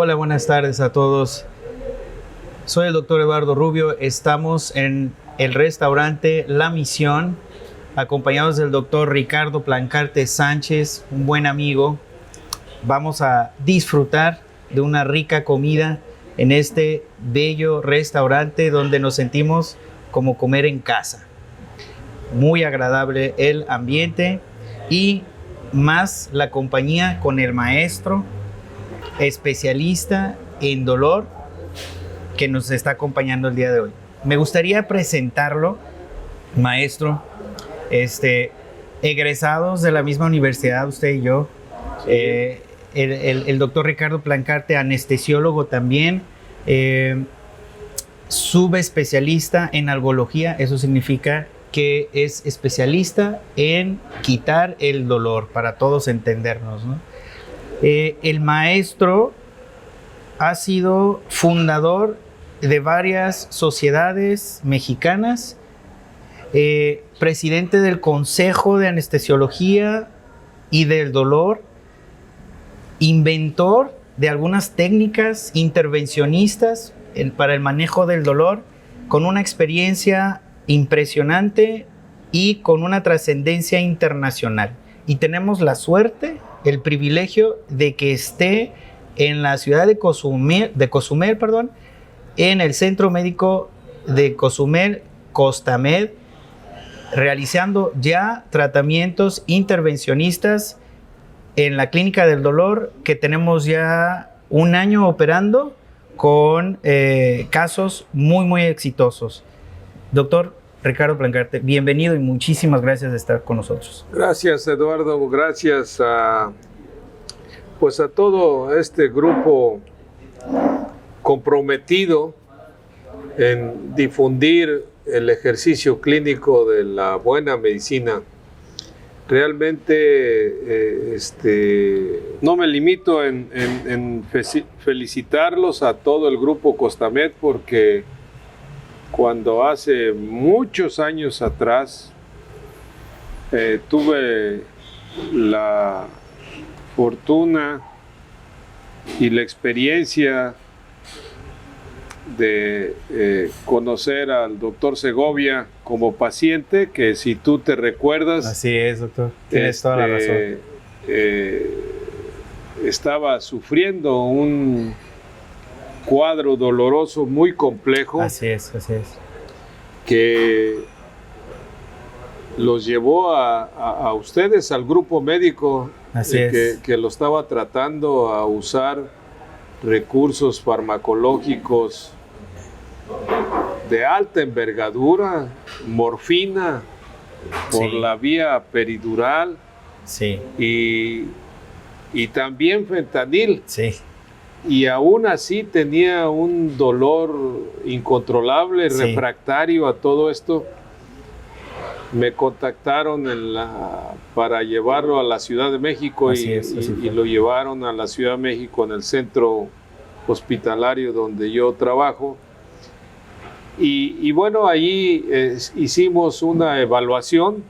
Hola, buenas tardes a todos. Soy el doctor Eduardo Rubio. Estamos en el restaurante La Misión, acompañados del doctor Ricardo Plancarte Sánchez, un buen amigo. Vamos a disfrutar de una rica comida en este bello restaurante donde nos sentimos como comer en casa. Muy agradable el ambiente y más la compañía con el maestro especialista en dolor que nos está acompañando el día de hoy. Me gustaría presentarlo, maestro, egresados de la misma universidad, usted y yo. Sí. El doctor Ricardo Plancarte, anestesiólogo también, subespecialista en algología. Eso significa que es especialista en quitar el dolor, para todos entendernos, ¿no? El maestro ha sido fundador de varias sociedades mexicanas, presidente del Consejo de Anestesiología y del Dolor, inventor de algunas técnicas intervencionistas para el manejo del dolor, con una experiencia impresionante y con una trascendencia internacional. Y tenemos la suerte, el privilegio de que esté en la ciudad de Cozumel, en el Centro Médico de Cozumel, Costamed, realizando ya tratamientos intervencionistas en la Clínica del Dolor, que tenemos ya un año operando con casos muy exitosos. Doctor Ricardo Plancarte, bienvenido y muchísimas gracias de estar con nosotros. Gracias, Eduardo, gracias a todo este grupo comprometido en difundir el ejercicio clínico de la buena medicina. Realmente no me limito en felicitarlos a todo el grupo Costamed, porque cuando hace muchos años atrás tuve la fortuna y la experiencia de conocer al doctor Segovia como paciente, que si tú te recuerdas... Así es, doctor, tienes toda la razón. Estaba sufriendo un cuadro doloroso muy complejo. Así es. Que los llevó a ustedes, al grupo médico, que lo estaba tratando a usar recursos farmacológicos de alta envergadura, morfina por la vía peridural, y también fentanil. Sí. Y aún así tenía un dolor incontrolable, refractario a todo esto. Me contactaron para llevarlo a la Ciudad de México y lo llevaron a la Ciudad de México, en el centro hospitalario donde yo trabajo. Y bueno, allí hicimos una evaluación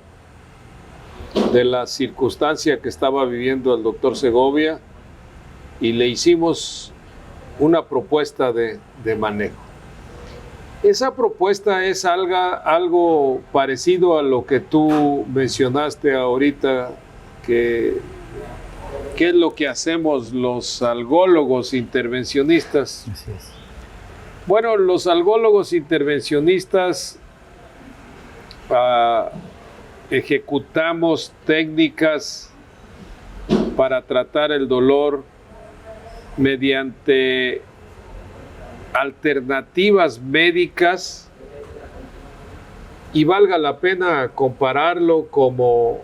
de la circunstancia que estaba viviendo el doctor Segovia y le hicimos una propuesta de manejo. Esa propuesta es algo parecido a lo que tú mencionaste ahorita, que es lo que hacemos los algólogos intervencionistas. Así es. Bueno, los algólogos intervencionistas ejecutamos técnicas para tratar el dolor mediante alternativas médicas, y valga la pena compararlo como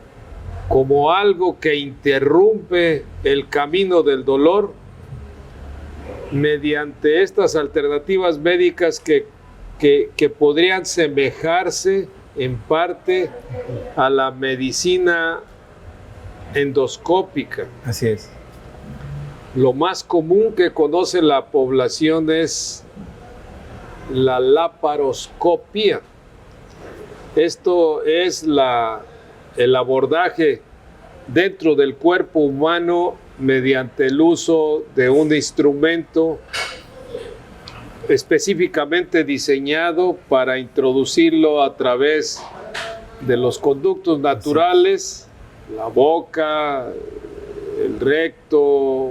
algo que interrumpe el camino del dolor mediante estas alternativas médicas que podrían semejarse en parte a la medicina endoscópica. Así es. Lo más común que conoce la población es la laparoscopia. Esto es el abordaje dentro del cuerpo humano mediante el uso de un instrumento específicamente diseñado para introducirlo a través de los conductos naturales, la boca, el recto,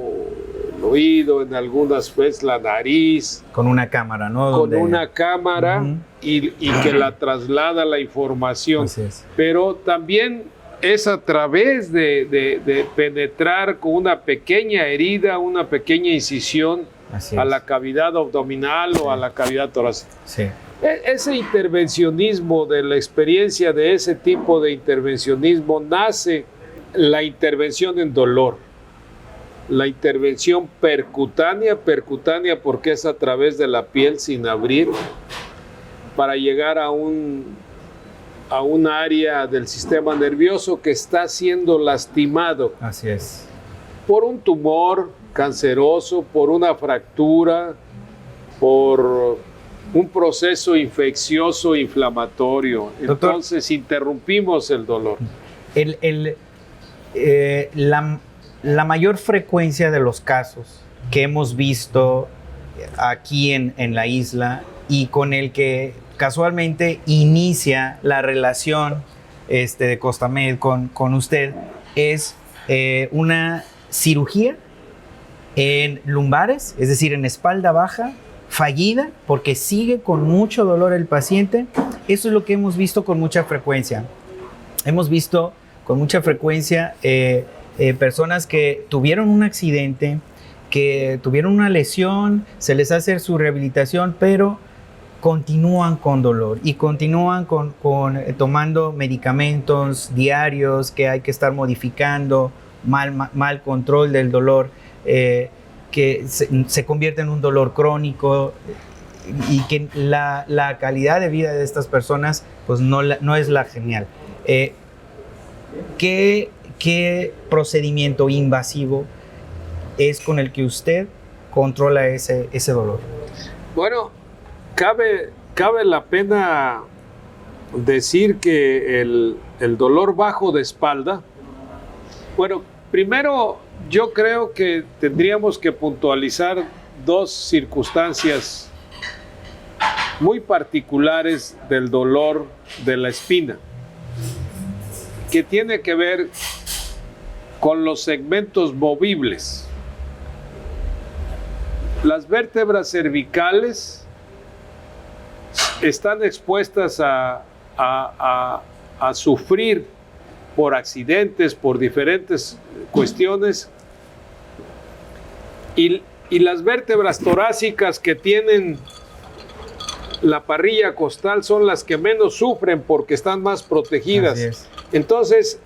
el oído, en algunas veces la nariz. Con una cámara, ¿no? Con una cámara y que la traslada la información. Pero también es a través de penetrar con una pequeña herida, una pequeña incisión a la cavidad abdominal o a la cavidad torácica. Sí. Ese intervencionismo, de la experiencia de ese tipo de intervencionismo, nace la intervención en dolor, la intervención percutánea porque es a través de la piel sin abrir, para llegar a un área del sistema nervioso que está siendo lastimado. Así es. Por un tumor canceroso, por una fractura, por un proceso infeccioso inflamatorio. Doctor, entonces interrumpimos el dolor. La mayor frecuencia de los casos que hemos visto aquí en la isla y con el que casualmente inicia la relación de Costamed con usted es una cirugía en lumbares, es decir, en espalda baja, fallida, porque sigue con mucho dolor el paciente. Eso es lo que hemos visto con mucha frecuencia. Hemos visto con mucha frecuencia personas que tuvieron un accidente, que tuvieron una lesión, se les hace su rehabilitación, pero continúan con dolor y continúan tomando medicamentos diarios que hay que estar modificando, mal control del dolor, que se convierte en un dolor crónico y que la calidad de vida de estas personas pues no es la genial. ¿Qué procedimiento invasivo es con el que usted controla ese dolor? Bueno, cabe la pena decir que el dolor bajo de espalda, bueno, primero yo creo que tendríamos que puntualizar dos circunstancias muy particulares del dolor de la espina, que tiene que ver con los segmentos movibles. Las vértebras cervicales están expuestas a sufrir por accidentes, por diferentes cuestiones, y las vértebras torácicas que tienen la parrilla costal son las que menos sufren porque están más protegidas. Entonces,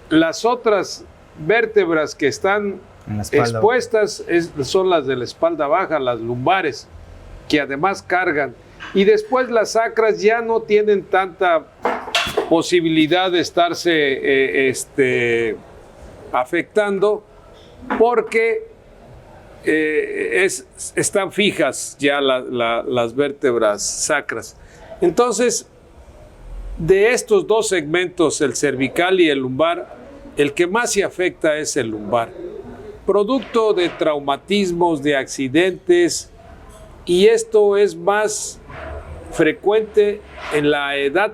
las otras vértebras que están expuestas son las de la espalda baja, las lumbares, que además cargan. Y después las sacras ya no tienen tanta posibilidad de estarse afectando porque están fijas ya las vértebras sacras. Entonces, de estos dos segmentos, el cervical y el lumbar, el que más se afecta es el lumbar, producto de traumatismos, de accidentes, y esto es más frecuente en la edad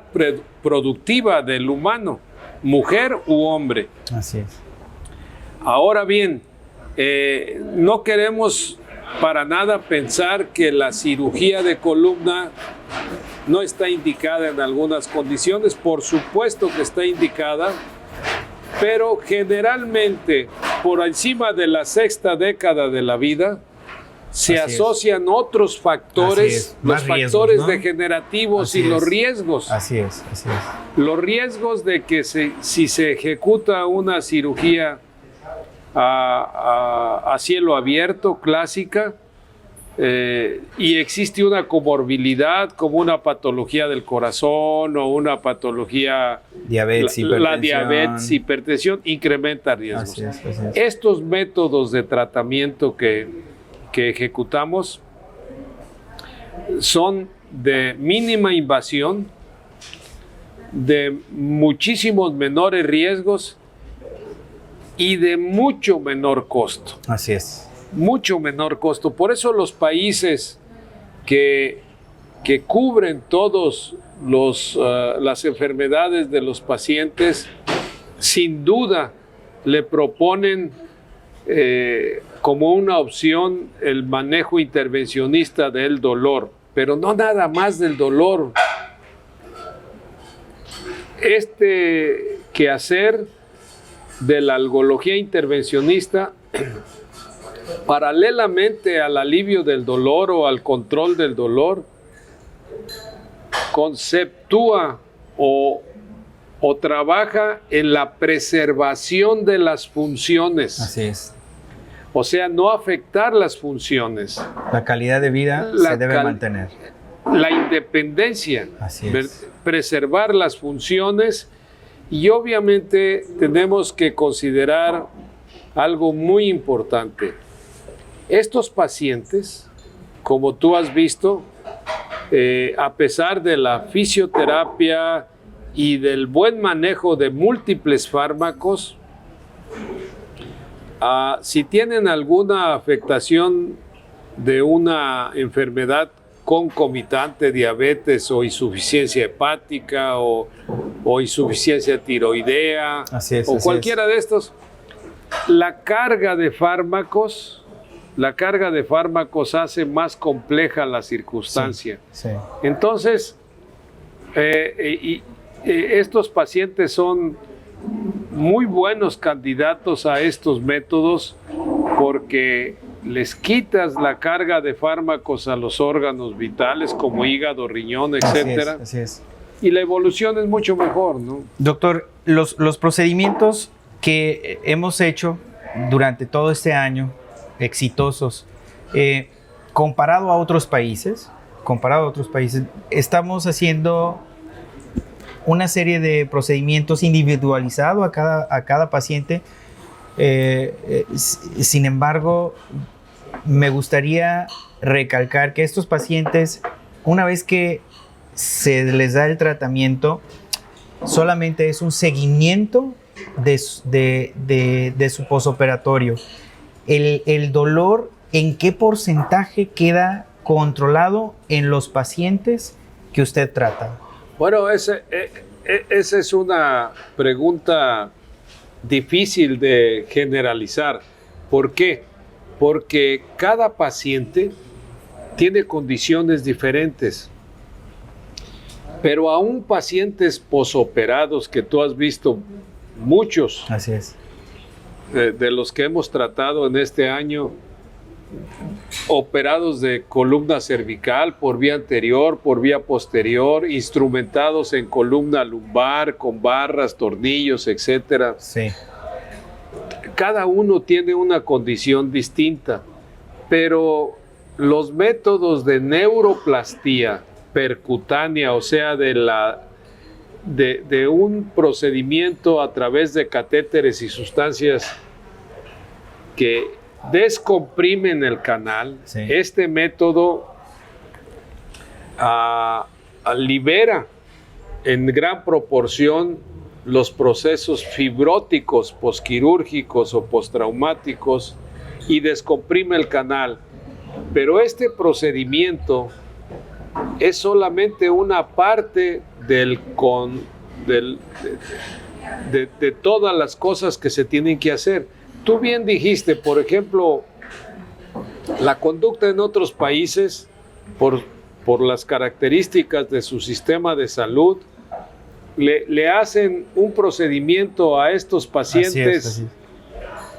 productiva del humano, mujer u hombre. Así es. Ahora bien, no queremos para nada pensar que la cirugía de columna no está indicada en algunas condiciones. Por supuesto que está indicada, pero generalmente por encima de la sexta década de la vida se asocian otros factores, los factores, ¿no?, degenerativos y los riesgos. Así es. Los riesgos de que si se ejecuta una cirugía a cielo abierto clásica y existe una comorbilidad como una patología del corazón o una patología, la diabetes, hipertensión, incrementa riesgos. Así es. Estos métodos de tratamiento que ejecutamos son de mínima invasión, de muchísimos menores riesgos y de mucho menor costo. Así es. Mucho menor costo. Por eso los países que cubren todos las enfermedades de los pacientes, sin duda le proponen como una opción el manejo intervencionista del dolor, pero no nada más del dolor. Este quehacer de la algología intervencionista, paralelamente al alivio del dolor o al control del dolor, conceptúa o trabaja en la preservación de las funciones. Así es. O sea, no afectar las funciones. La calidad de vida se debe mantener. La independencia. Así es. Preservar las funciones, y obviamente tenemos que considerar algo muy importante. Estos pacientes, como tú has visto, a pesar de la fisioterapia y del buen manejo de múltiples fármacos, si tienen alguna afectación de una enfermedad concomitante, diabetes o insuficiencia hepática o insuficiencia tiroidea, o cualquiera de estos, la carga de fármacos hace más compleja la circunstancia. Sí, sí. Entonces, estos pacientes son muy buenos candidatos a estos métodos porque les quitas la carga de fármacos a los órganos vitales como hígado, riñón, etcétera. Así es. Y la evolución es mucho mejor, ¿no? Doctor, los procedimientos que hemos hecho durante todo este año, exitosos, comparado a otros países, estamos haciendo una serie de procedimientos individualizados a cada paciente. Sin embargo, me gustaría recalcar que estos pacientes, una vez que se les da el tratamiento, solamente es un seguimiento de su posoperatorio. El dolor, ¿en qué porcentaje queda controlado en los pacientes que usted trata? Bueno, esa es una pregunta difícil de generalizar. ¿Por qué? Porque cada paciente tiene condiciones diferentes. Pero aún pacientes posoperados, que tú has visto muchos, así es, de los que hemos tratado en este año, operados de columna cervical por vía anterior, por vía posterior, instrumentados en columna lumbar con barras, tornillos, etcétera. Sí. Cada uno tiene una condición distinta, pero los métodos de neuroplastía percutánea, o sea, de un procedimiento a través de catéteres y sustancias que descomprimen el canal, sí. Este método libera en gran proporción los procesos fibróticos posquirúrgicos o postraumáticos y descomprime el canal. Pero este procedimiento es solamente una parte de todas las cosas que se tienen que hacer. Tú bien dijiste, por ejemplo, la conducta en otros países, por las características de su sistema de salud, le hacen un procedimiento a estos pacientes así es.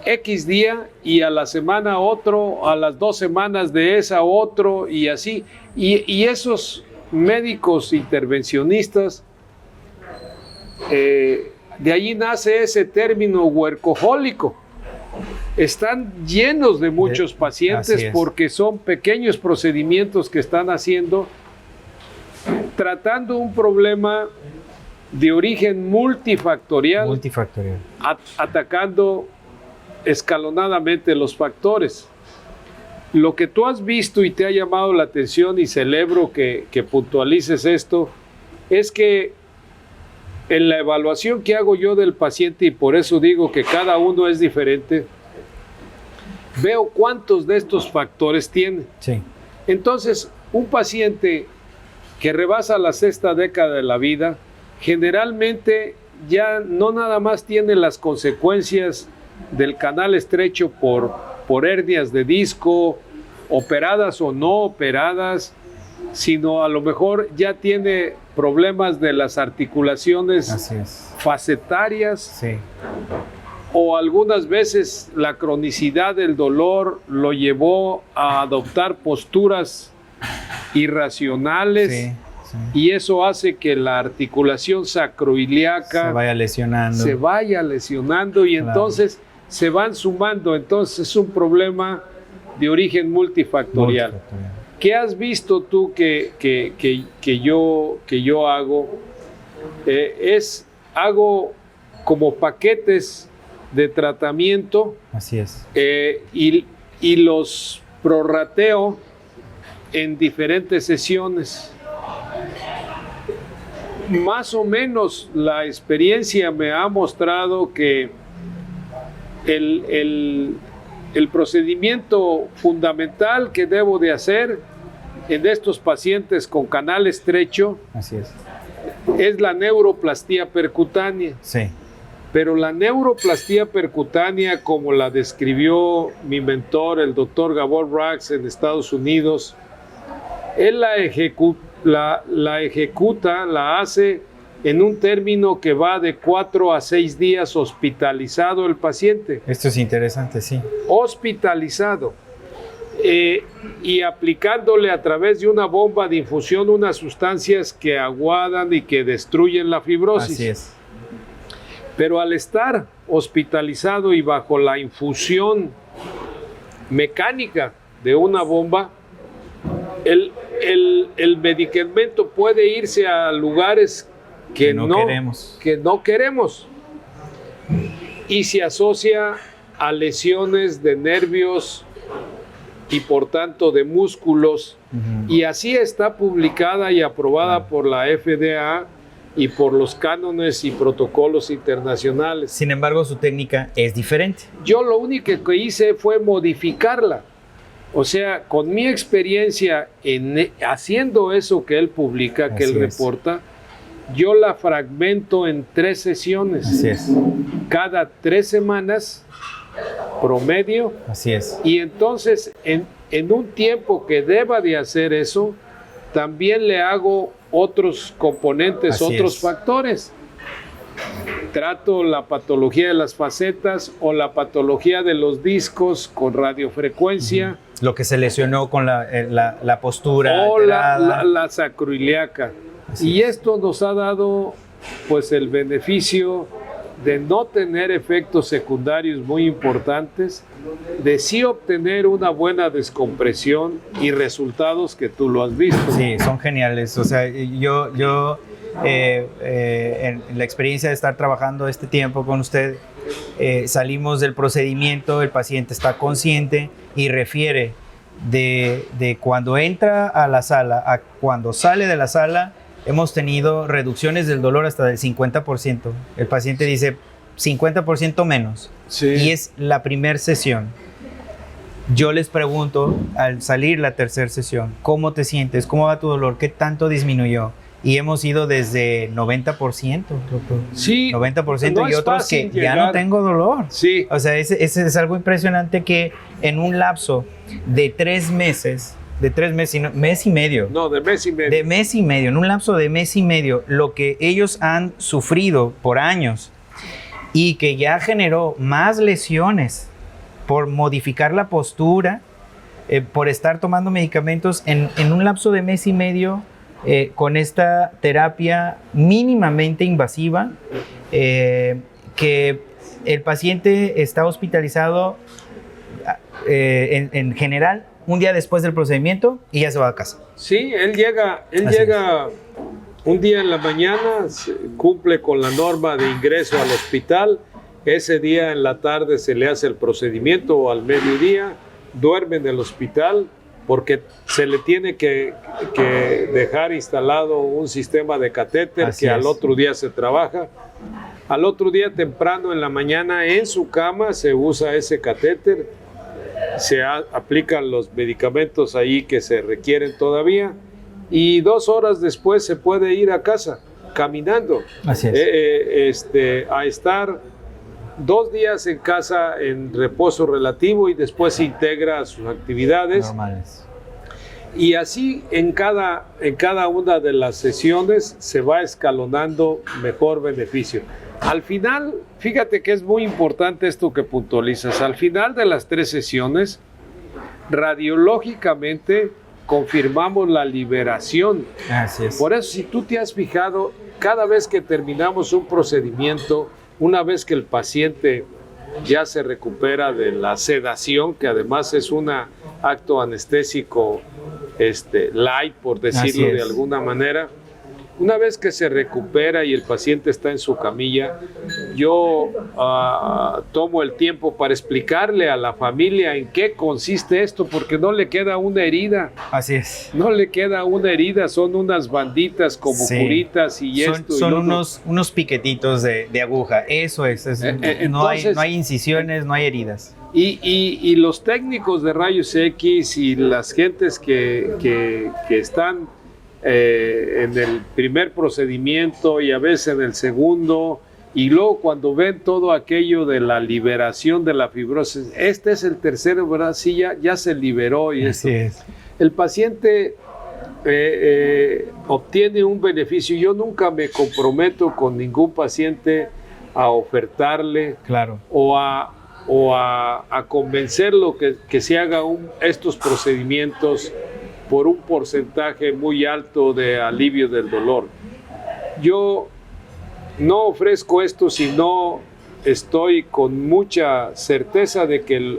X día, y a la semana otro, a las 2 semanas de esa otro, y así. Y esos médicos intervencionistas, de allí nace ese término workahólico. Están llenos de muchos pacientes porque son pequeños procedimientos que están haciendo, tratando un problema de origen multifactorial. Atacando escalonadamente los factores. Lo que tú has visto y te ha llamado la atención, y celebro que puntualices esto, es que En la evaluación que hago yo del paciente, y por eso digo que cada uno es diferente, veo cuántos de estos factores tiene. Sí. Entonces, un paciente que rebasa la sexta década de la vida, generalmente ya no nada más tiene las consecuencias del canal estrecho por hernias de disco, operadas o no operadas, sino a lo mejor ya tiene problemas de las articulaciones facetarias. Sí. O algunas veces la cronicidad del dolor lo llevó a adoptar posturas irracionales. Sí. Y eso hace que la articulación sacroiliaca se vaya lesionando y entonces se van sumando. Entonces es un problema de origen multifactorial. ¿Qué has visto tú que yo hago? Hago como paquetes de tratamiento. Así es. Y los prorrateo en diferentes sesiones. Más o menos la experiencia me ha mostrado que el procedimiento fundamental que debo de hacer en estos pacientes con canal estrecho es la neuroplastía percutánea. Sí. Pero la neuroplastía percutánea, como la describió mi mentor, el doctor Gabor Rax en Estados Unidos, él la ejecuta, la hace en un término que va de 4 a 6 días hospitalizado el paciente. Esto es interesante, sí. Hospitalizado. Y aplicándole a través de una bomba de infusión unas sustancias que aguadan y que destruyen la fibrosis. Así es. Pero al estar hospitalizado y bajo la infusión mecánica de una bomba, el medicamento puede irse a lugares que no queremos y se asocia a lesiones de nervios y por tanto de músculos. Y así está publicada y aprobada por la FDA y por los cánones y protocolos internacionales. Sin embargo, su técnica es diferente. Yo lo único que hice fue modificarla. O sea, con mi experiencia haciendo eso que él publica, que él reporta, yo la fragmento en 3 sesiones. Así es. Cada 3 semanas, promedio. Así es. Y entonces, en un tiempo que deba de hacer eso, también le hago otros componentes, otros factores. Trato la patología de las facetas o la patología de los discos con radiofrecuencia. Lo que se lesionó con la postura. O la sacroiliaca. Y esto nos ha dado pues el beneficio de no tener efectos secundarios muy importantes, de sí obtener una buena descompresión y resultados que tú lo has visto. Sí, son geniales. O sea, yo en la experiencia de estar trabajando este tiempo con usted, salimos del procedimiento, el paciente está consciente y refiere de cuando entra a la sala a cuando sale de la sala. Hemos tenido reducciones del dolor hasta del 50%. El paciente dice 50% menos. Sí. Y es la primera sesión. Yo les pregunto al salir la tercera sesión, ¿cómo te sientes? ¿Cómo va tu dolor? ¿Qué tanto disminuyó? Y hemos ido desde 90%, doctor. Sí, 90% no y otros que llegar. Ya no tengo dolor. Sí. O sea, ese es algo impresionante que en un lapso de 3 meses... mes y medio. No, de mes y medio. De mes y medio, en un lapso de mes y medio, lo que ellos han sufrido por años y que ya generó más lesiones por modificar la postura, por estar tomando medicamentos en un lapso de mes y medio, con esta terapia mínimamente invasiva, que el paciente está hospitalizado en general un día después del procedimiento y ya se va a casa. Sí, él llega un día en la mañana, cumple con la norma de ingreso al hospital, ese día en la tarde se le hace el procedimiento o al mediodía, duerme en el hospital porque se le tiene que dejar instalado un sistema de catéter Así que es. al otro día se trabaja. Al otro día temprano en la mañana en su cama se usa ese catéter, se aplican los medicamentos ahí que se requieren todavía y 2 horas después se puede ir a casa caminando. Así es. A estar 2 días en casa en reposo relativo y después se integra a sus actividades. Normales. Y así en cada una de las sesiones se va escalonando mejor beneficio. Al final, fíjate que es muy importante esto que puntualizas. Al final de las 3 sesiones, radiológicamente confirmamos la liberación. Así es. Por eso, si tú te has fijado, cada vez que terminamos un procedimiento, una vez que el paciente ya se recupera de la sedación, que además es un acto anestésico light, por decirlo de alguna manera, una vez que se recupera y el paciente está en su camilla, yo tomo el tiempo para explicarle a la familia en qué consiste esto, porque no le queda una herida. Así es. No le queda una herida, son unas banditas como curitas y esto. Son y unos piquetitos de aguja, eso es. No hay incisiones, no hay heridas. Y los técnicos de rayos X y las gentes que están en el primer procedimiento y a veces en el segundo, y luego cuando ven todo aquello de la liberación de la fibrosis, este es el tercero, ¿verdad? Sí, ya se liberó. Y así es. El paciente obtiene un beneficio. Yo nunca me comprometo con ningún paciente a ofertarle, claro, o a convencerlo que se haga estos procedimientos por un porcentaje muy alto de alivio del dolor. Yo no ofrezco esto si no estoy con mucha certeza de que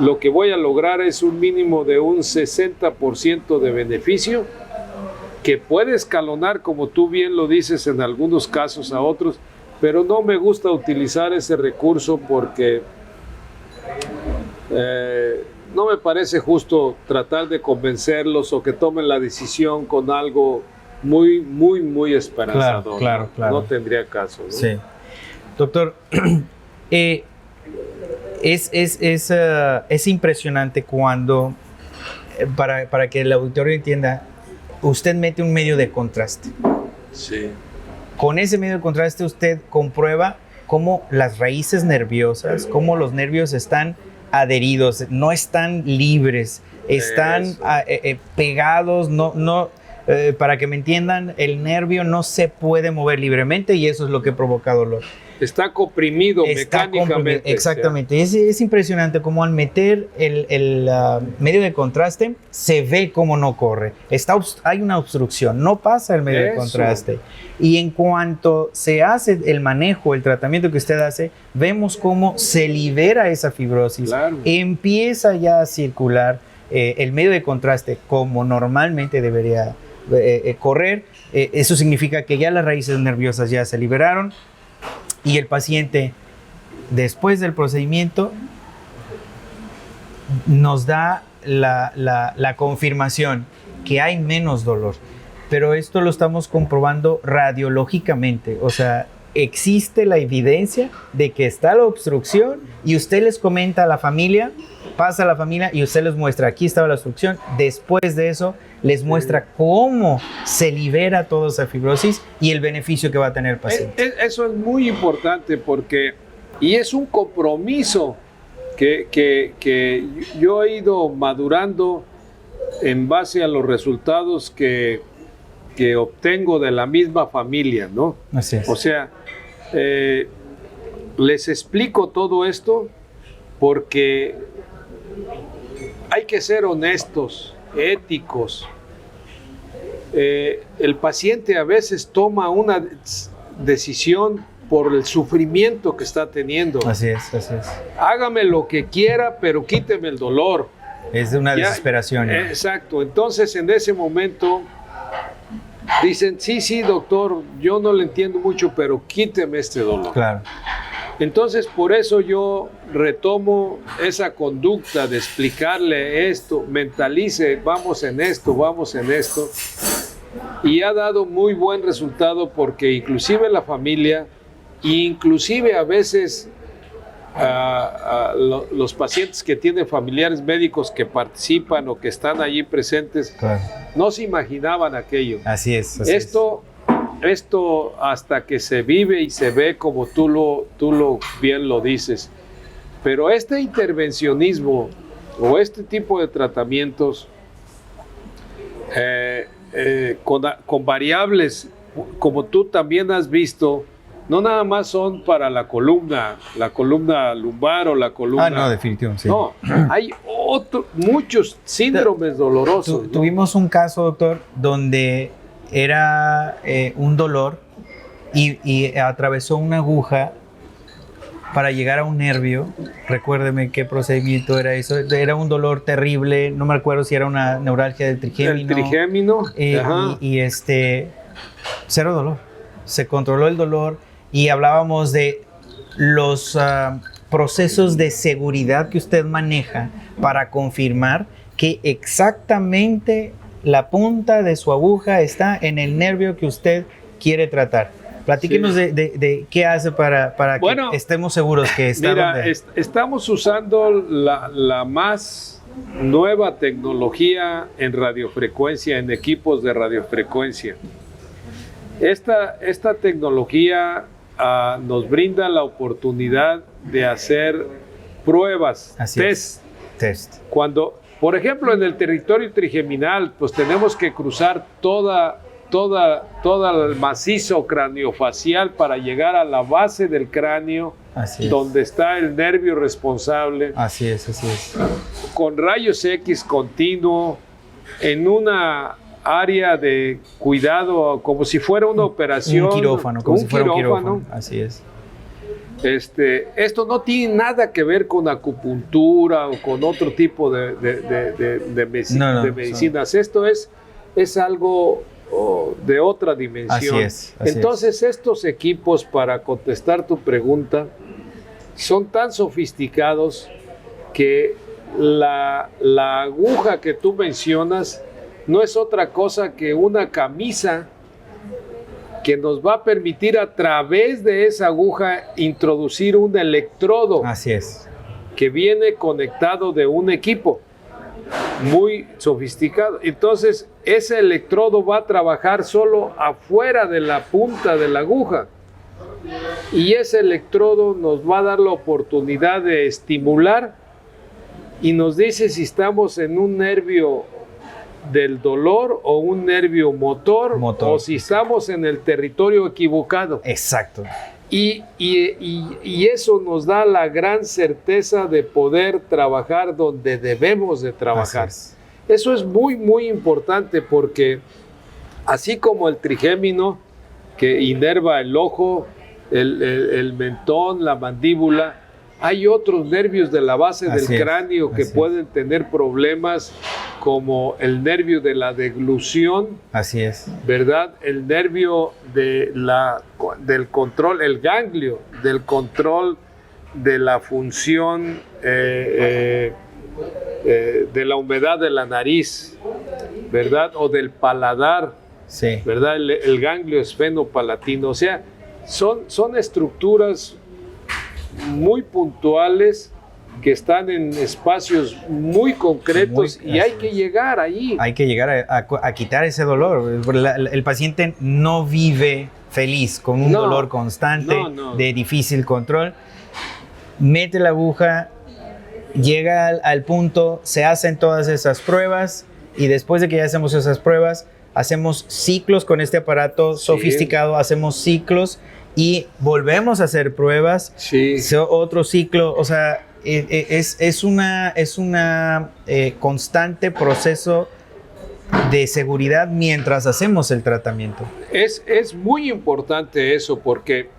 lo que voy a lograr es un mínimo de un 60% de beneficio, que puede escalonar, como tú bien lo dices, en algunos casos a otros, pero no me gusta utilizar ese recurso porque no me parece justo tratar de convencerlos o que tomen la decisión con algo muy, muy, muy esperanzador. Claro. No tendría caso, ¿no? Sí. Doctor, es impresionante cuando, para que el auditorio entienda, usted mete un medio de contraste. Sí. Con ese medio de contraste usted comprueba cómo las raíces nerviosas, cómo los nervios están adheridos, no están libres, están pegados, para que me entiendan, el nervio no se puede mover libremente y eso es lo que provoca dolor. Está comprimido mecánicamente. Exactamente. Es impresionante cómo al meter el medio de contraste se ve cómo no corre. Hay una obstrucción, no pasa el medio de contraste. Y en cuanto se hace el manejo, el tratamiento que usted hace, vemos cómo se libera esa fibrosis. Claro. Empieza ya a circular el medio de contraste como normalmente debería correr. Eso significa que ya las raíces nerviosas ya se liberaron. Y el paciente, después del procedimiento, nos da la confirmación que hay menos dolor. Pero esto lo estamos comprobando radiológicamente. O sea, existe la evidencia de que está la obstrucción y usted les comenta a la familia, pasa a la familia y usted les muestra, aquí estaba la obstrucción. Después de eso, les muestra cómo se libera toda esa fibrosis y el beneficio que va a tener el paciente. Eso es muy importante y es un compromiso que yo he ido madurando en base a los resultados que obtengo de la misma familia, ¿no? Así es. O sea, les explico todo esto porque hay que ser honestos, éticos. El paciente a veces toma una decisión por el sufrimiento que está teniendo. Así es. Hágame lo que quiera, pero quíteme el dolor. Es de una desesperación. Exacto. Entonces, en ese momento dicen, sí, doctor, yo no le entiendo mucho, pero quíteme este dolor. Claro. Entonces, por eso yo retomo esa conducta de explicarle esto, mentalice, vamos en esto, y ha dado muy buen resultado porque inclusive la familia, inclusive a veces los pacientes que tienen familiares médicos que participan o que están allí presentes, Claro. no se imaginaban aquello. Así es. Esto hasta que se vive y se ve como tú lo bien lo dices. Pero este intervencionismo o este tipo de tratamientos con variables, como tú también has visto, no nada más son para la columna lumbar o la columna... No, definitivo, sí. No, hay muchos síndromes dolorosos. Tuvimos un caso, doctor, donde era un dolor y atravesó una aguja para llegar a un nervio. Recuérdeme qué procedimiento era eso. Era un dolor terrible, no me acuerdo si era una neuralgia del trigémino. El trigémino. Y cero dolor. Se controló el dolor y hablábamos de los procesos de seguridad que usted maneja para confirmar que exactamente la punta de su aguja está en el nervio que usted quiere tratar. Platíquenos de qué hace para que estemos seguros que está donde... Estamos usando la más nueva tecnología en radiofrecuencia, en equipos de radiofrecuencia. Esta tecnología nos brinda la oportunidad de hacer pruebas, test. Cuando, por ejemplo, en el territorio trigeminal, pues tenemos que cruzar todo el macizo craniofacial para llegar a la base del cráneo, donde está el nervio responsable. Así es. Con rayos X continuo, en una área de cuidado, como si fuera una operación. Un quirófano, como si fuera un quirófano. Así es. Esto no tiene nada que ver con acupuntura o con otro tipo de medicinas. Esto es algo de otra dimensión. Así Entonces, estos equipos, para contestar tu pregunta, son tan sofisticados que la aguja que tú mencionas no es otra cosa que una camisa que nos va a permitir a través de esa aguja introducir un electrodo. Así es. Que viene conectado de un equipo muy sofisticado. Entonces, ese electrodo va a trabajar solo afuera de la punta de la aguja. Y ese electrodo nos va a dar la oportunidad de estimular y nos dice si estamos en un nervio del dolor o un nervio motor. O si estamos en el territorio equivocado. Exacto. Y eso nos da la gran certeza de poder trabajar donde debemos de trabajar. Eso es muy, muy importante porque así como el trigémino que inerva el ojo, el mentón, la mandíbula, hay otros nervios de la base del cráneo que pueden tener problemas, como el nervio de la deglución. Así es. ¿Verdad? El nervio del control, el ganglio del control de la función de la humedad de la nariz, ¿verdad? O del paladar, ¿verdad? El ganglio esfenopalatino. O sea, son estructuras muy puntuales que están en espacios muy concretos y hay que llegar ahí. Hay que llegar a quitar ese dolor. El paciente no vive feliz con un dolor constante de difícil control. Mete la aguja, llega al punto, se hacen todas esas pruebas y después de que ya hacemos esas pruebas, hacemos ciclos con este aparato sofisticado, hacemos ciclos y volvemos a hacer pruebas, otro ciclo, o sea, es una constante proceso de seguridad mientras hacemos el tratamiento. Es muy importante eso porque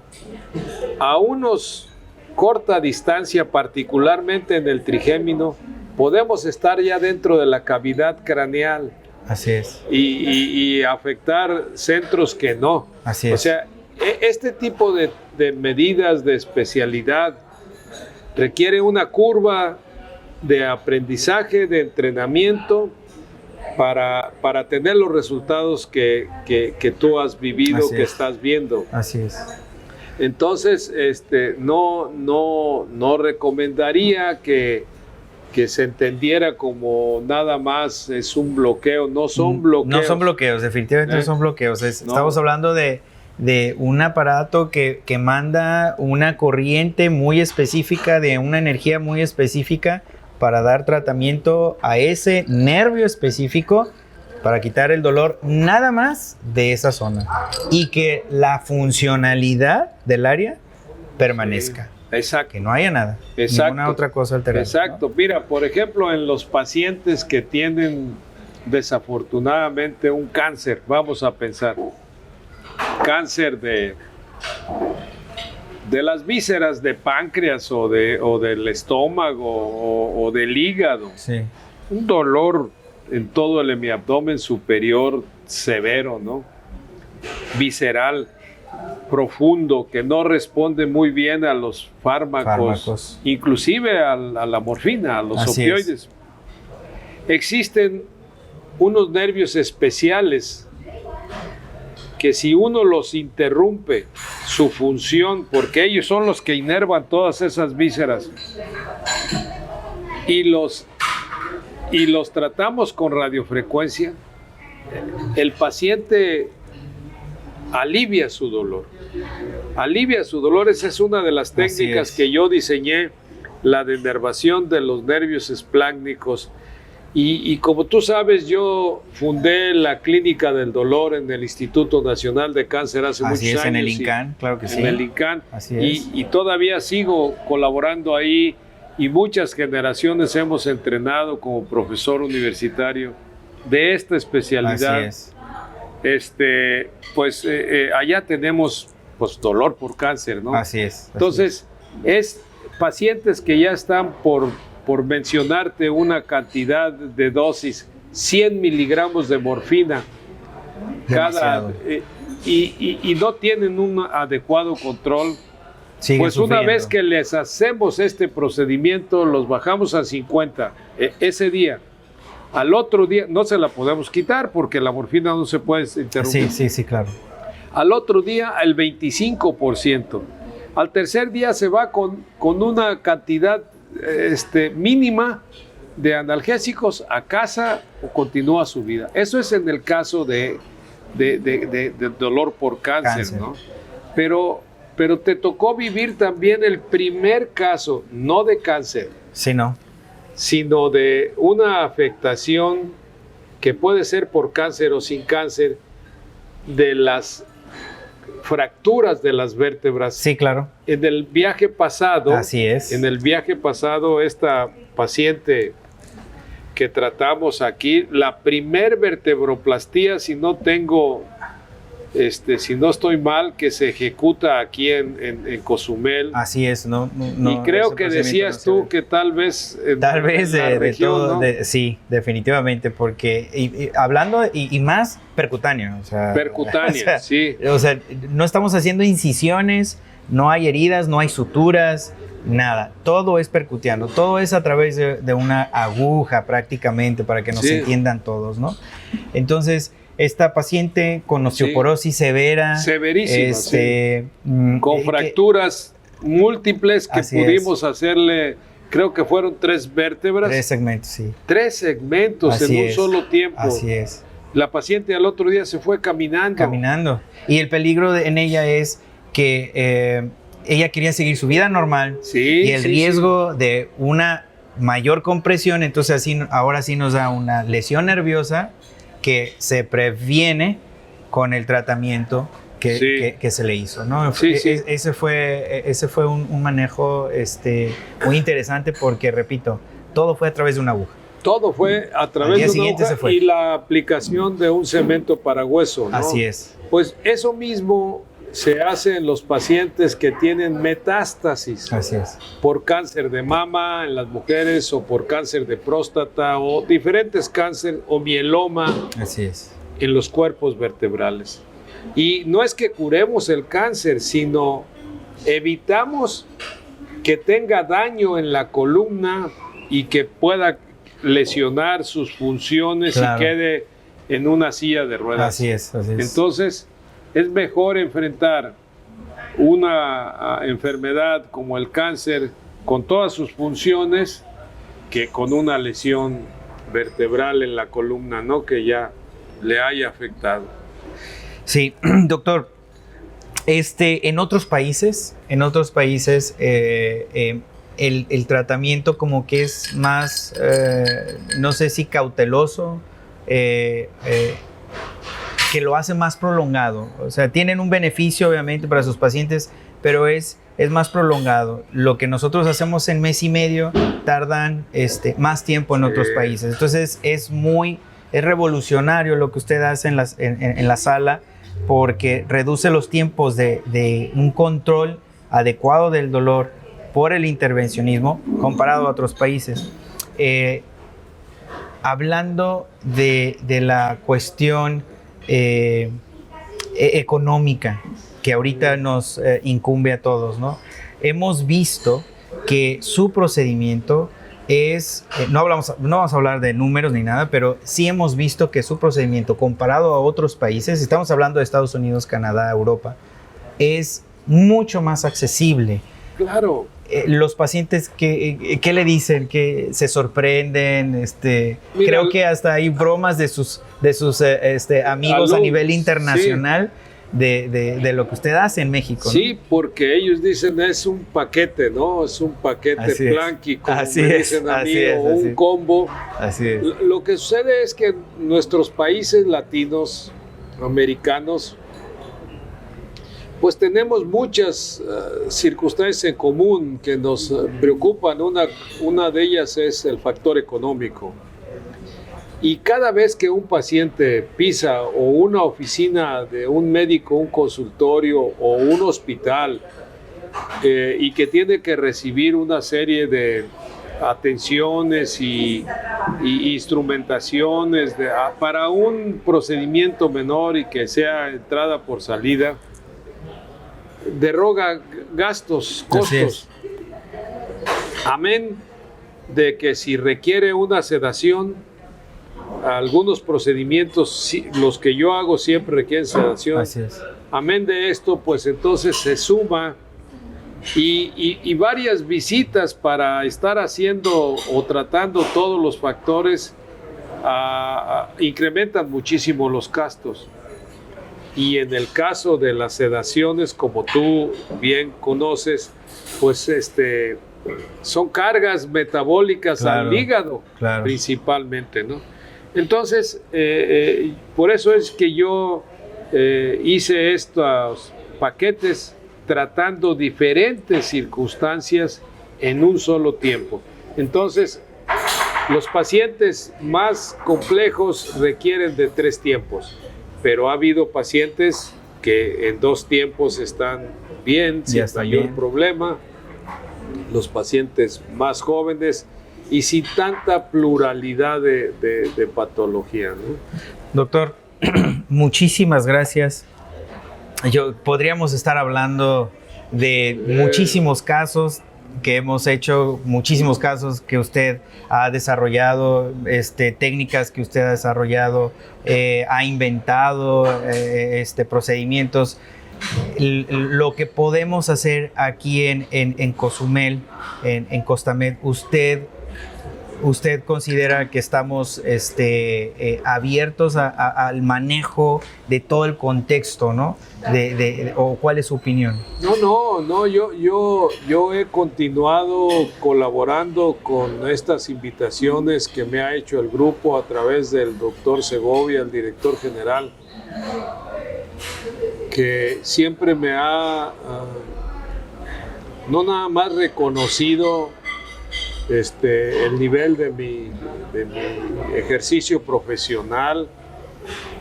a unos corta distancia, particularmente en el trigémino, podemos estar ya dentro de la cavidad craneal. Así es. Y afectar centros que no. Así es. O sea, este tipo de medidas de especialidad requiere una curva de aprendizaje, de entrenamiento para tener los resultados que tú has vivido, que estás viendo. Así es. Entonces, no recomendaría que se entendiera como nada más es un bloqueo. No son bloqueos. No son bloqueos, definitivamente no son bloqueos. Estamos hablando de un aparato que manda una corriente muy específica, de una energía muy específica para dar tratamiento a ese nervio específico, para quitar el dolor nada más de esa zona y que la funcionalidad del área permanezca. Exacto. Que no haya nada, exacto, ninguna otra cosa alterada. Exacto. ¿No? Mira, por ejemplo, en los pacientes que tienen desafortunadamente un cáncer, vamos a pensar, cáncer de las vísceras, de páncreas o del estómago o del hígado. Sí. Un dolor en todo el hemiabdomen superior severo, ¿no? Visceral, profundo, que no responde muy bien a los fármacos. Inclusive a la morfina, a los opioides. Existen unos nervios especiales que si uno los interrumpe su función, porque ellos son los que inervan todas esas vísceras, y los tratamos con radiofrecuencia, el paciente alivia su dolor. Esa es una de las técnicas que yo diseñé, la de inervación de los nervios espláncnicos. Y como tú sabes, yo fundé la Clínica del Dolor en el Instituto Nacional de Cáncer hace muchos años. En el INCAN, claro que sí. En el INCAN. Y todavía sigo colaborando ahí, y muchas generaciones hemos entrenado como profesor universitario de esta especialidad. Allá tenemos dolor por cáncer, ¿no? Así es. Entonces, es pacientes que ya están por mencionarte una cantidad de dosis, 100 miligramos de morfina y no tienen un adecuado control. Pues una vez que les hacemos este procedimiento, los bajamos a 50 ese día. Al otro día no se la podemos quitar porque la morfina no se puede interrumpir. Sí, claro. Al otro día el 25%. Al tercer día se va con una cantidad mínima de analgésicos a casa o continúa su vida. Eso es en el caso de dolor por cáncer, ¿no? Pero te tocó vivir también el primer caso, no de cáncer, sino de una afectación que puede ser por cáncer o sin cáncer, de las fracturas de las vértebras. Sí, claro. En el viaje pasado, esta paciente que tratamos aquí, la primer vertebroplastía, si no estoy mal, que se ejecuta aquí en Cozumel. Así es, y creo que decías tú que tal vez de región, todo, ¿no? Sí, definitivamente, porque hablando y más percutáneo, percutánea, sí. O sea, no estamos haciendo incisiones, no hay heridas, no hay suturas, nada. Todo es percutiano, todo es a través de una aguja prácticamente, para que nos entiendan todos, ¿no? Entonces, esta paciente con osteoporosis severa. Severísima, con fracturas múltiples que pudimos hacerle, creo que fueron 3 vértebras. 3 segmentos, sí. 3 segmentos en un solo tiempo. Así es. La paciente al otro día se fue caminando. Y el peligro en ella es que ella quería seguir su vida normal. Y el riesgo de una mayor compresión, entonces ahora sí nos da una lesión nerviosa que se previene con el tratamiento que se le hizo, ¿no? Ese fue un manejo muy interesante porque, repito, todo fue a través de una aguja. Todo fue a través de una aguja y la aplicación de un cemento para hueso, ¿no? Así es. Pues eso mismo se hace en los pacientes que tienen metástasis. Así es. Por cáncer de mama en las mujeres, o por cáncer de próstata, o diferentes cánceres, o mieloma. Así es. En los cuerpos vertebrales. Y no es que curemos el cáncer, sino evitamos que tenga daño en la columna y que pueda lesionar sus funciones y quede en una silla de ruedas. Así es. Entonces, es mejor enfrentar una enfermedad como el cáncer con todas sus funciones que con una lesión vertebral en la columna, ¿no? Que ya le haya afectado. Sí, doctor. En otros países, el tratamiento como que es más, no sé si cauteloso, que lo hace más prolongado. O sea, tienen un beneficio obviamente para sus pacientes, pero es más prolongado. Lo que nosotros hacemos en mes y medio tardan más tiempo en otros países. Entonces es revolucionario lo que usted hace en la sala, porque reduce los tiempos de un control adecuado del dolor por el intervencionismo comparado a otros países. Hablando de la cuestión económica que ahorita nos incumbe a todos, ¿no? Hemos visto que su procedimiento no vamos a hablar de números ni nada, pero sí hemos visto que su procedimiento comparado a otros países, estamos hablando de Estados Unidos, Canadá, Europa, es mucho más accesible. Claro. Los pacientes, ¿qué le dicen? Que se sorprenden. Mira, creo que hasta hay bromas de sus amigos a nivel internacional. Sí. De lo que usted hace en México, ¿no? Sí, porque ellos dicen es un paquete, ¿no? Es un paquete planqui, como me dicen a mí, o un combo. Así es. Lo que sucede es que nuestros países latinos, americanos, pues tenemos muchas circunstancias en común que nos preocupan. Una de ellas es el factor económico. Y cada vez que un paciente pisa o una oficina de un médico, un consultorio o un hospital y que tiene que recibir una serie de atenciones y instrumentaciones para un procedimiento menor y que sea entrada por salida, derroga gastos, costos. Amén de que si requiere una sedación, algunos procedimientos, los que yo hago siempre requieren sedación. Así es. Amén de esto, pues entonces se suma y varias visitas para estar haciendo o tratando todos los factores incrementan muchísimo los gastos. Y en el caso de las sedaciones, como tú bien conoces, pues son cargas metabólicas al hígado, principalmente, ¿no? Entonces, por eso es que yo hice estos paquetes tratando diferentes circunstancias en un solo tiempo. Entonces, los pacientes más complejos requieren de 3 tiempos, pero ha habido pacientes que en 2 tiempos están bien, sin mayor problema. Los pacientes más jóvenes y sin tanta pluralidad de patología, ¿no? Doctor, muchísimas gracias. Podríamos estar hablando de muchísimos casos que hemos hecho, muchísimos casos que usted ha desarrollado, técnicas que usted ha desarrollado, ha inventado procedimientos. Lo que podemos hacer aquí en Cozumel, en Costamed, ¿usted considera que estamos abiertos al manejo de todo el contexto, ¿no? ¿O cuál es su opinión? No, yo he continuado colaborando con estas invitaciones que me ha hecho el grupo a través del doctor Segovia, el director general, que siempre me ha no nada más reconocido el nivel de mi ejercicio profesional,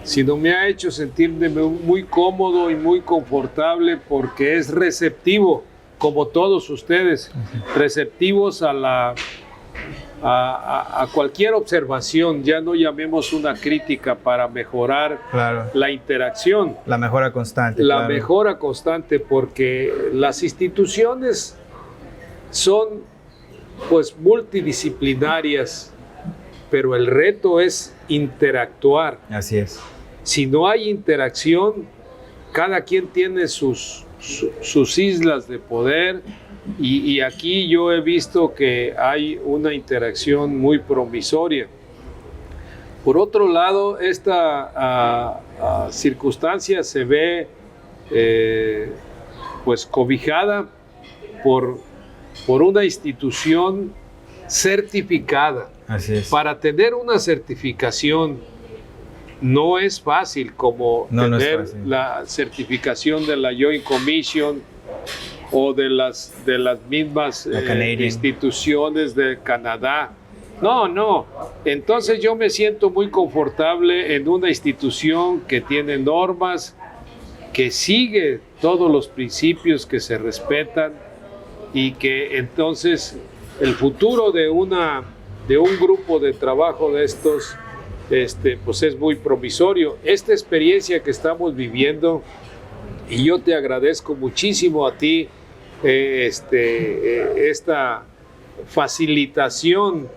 sino me ha hecho sentirme muy cómodo y muy confortable porque es receptivo, como todos ustedes, receptivos a a cualquier observación, ya no llamemos una crítica, para mejorar la interacción. La mejora constante. La mejora constante, porque las instituciones son pues multidisciplinarias, pero el reto es interactuar. Así es. Si no hay interacción, cada quien tiene sus islas de poder, y aquí yo he visto que hay una interacción muy promisoria. Por otro lado, esta circunstancia se ve pues cobijada por una institución certificada. Así es. Para tener una certificación no es fácil, como tener la certificación de la Joint Commission o de las mismas instituciones de Canadá. No. Entonces yo me siento muy confortable en una institución que tiene normas, que sigue todos los principios, que se respetan, y que entonces el futuro de un grupo de trabajo de estos pues es muy promisorio. Esta experiencia que estamos viviendo, y yo te agradezco muchísimo a ti esta facilitación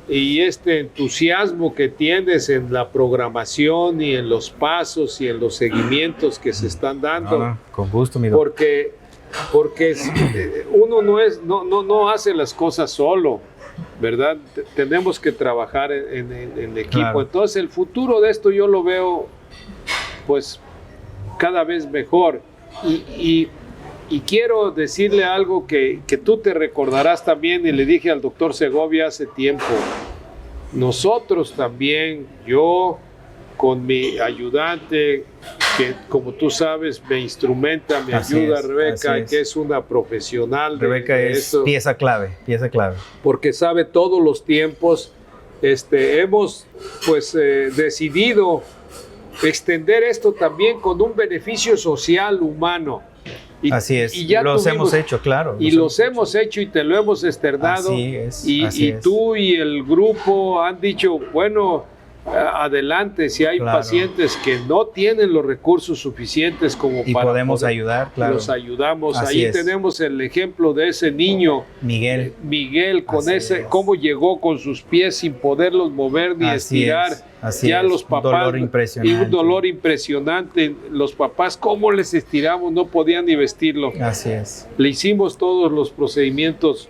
y este entusiasmo que tienes en la programación y en los pasos y en los seguimientos que se están dando. Con gusto, mi doctor. Porque uno no hace las cosas solo, ¿verdad? Tenemos que trabajar en equipo. Claro. Entonces el futuro de esto yo lo veo pues cada vez mejor, y quiero decirle algo que tú te recordarás también, y le dije al doctor Segovia hace tiempo. Nosotros también, yo con mi ayudante, que como tú sabes me instrumenta, me ayuda, Rebeca, que es una profesional. Rebeca es pieza clave. Porque sabe todos los tiempos. Hemos pues decidido extender esto también con un beneficio social, humano. Así es, y ya los hemos hecho, claro. Y los hemos hecho y te lo hemos externado. Así es. Y tú y el grupo han dicho, bueno, adelante, si hay pacientes que no tienen los recursos suficientes como y para podemos poder, ayudar, claro. Los ayudamos. Así ahí tenemos el ejemplo de ese niño Miguel con cómo llegó con sus pies sin poderlos mover ni estirar. Los papás, un dolor impresionante. Los papás, cómo les estiramos, no podían ni vestirlo. Así es. Le hicimos todos los procedimientos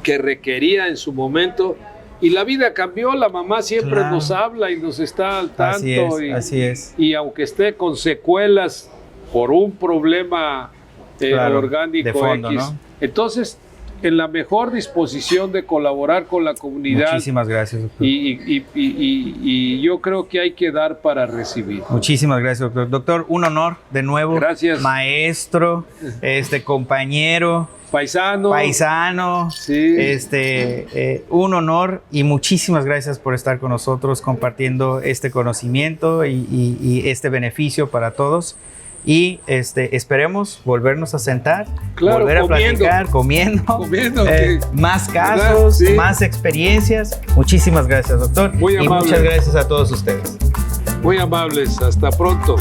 que requería en su momento. Y la vida cambió, la mamá siempre nos habla y nos está al tanto. Así es. Y aunque esté con secuelas por un problema orgánico de fondo, X, ¿no? Entonces, en la mejor disposición de colaborar con la comunidad. Muchísimas gracias, doctor. Y yo creo que hay que dar para recibir. Muchísimas gracias, doctor. Doctor, un honor de nuevo. Gracias. Maestro, compañero. Paisano, sí. Un honor, y muchísimas gracias por estar con nosotros compartiendo este conocimiento y este beneficio para todos. Y esperemos volvernos a sentar, volver a platicar, comiendo más casos, más experiencias. Muchísimas gracias, doctor. Muy amable. Y muchas gracias a todos ustedes. Muy amables, hasta pronto.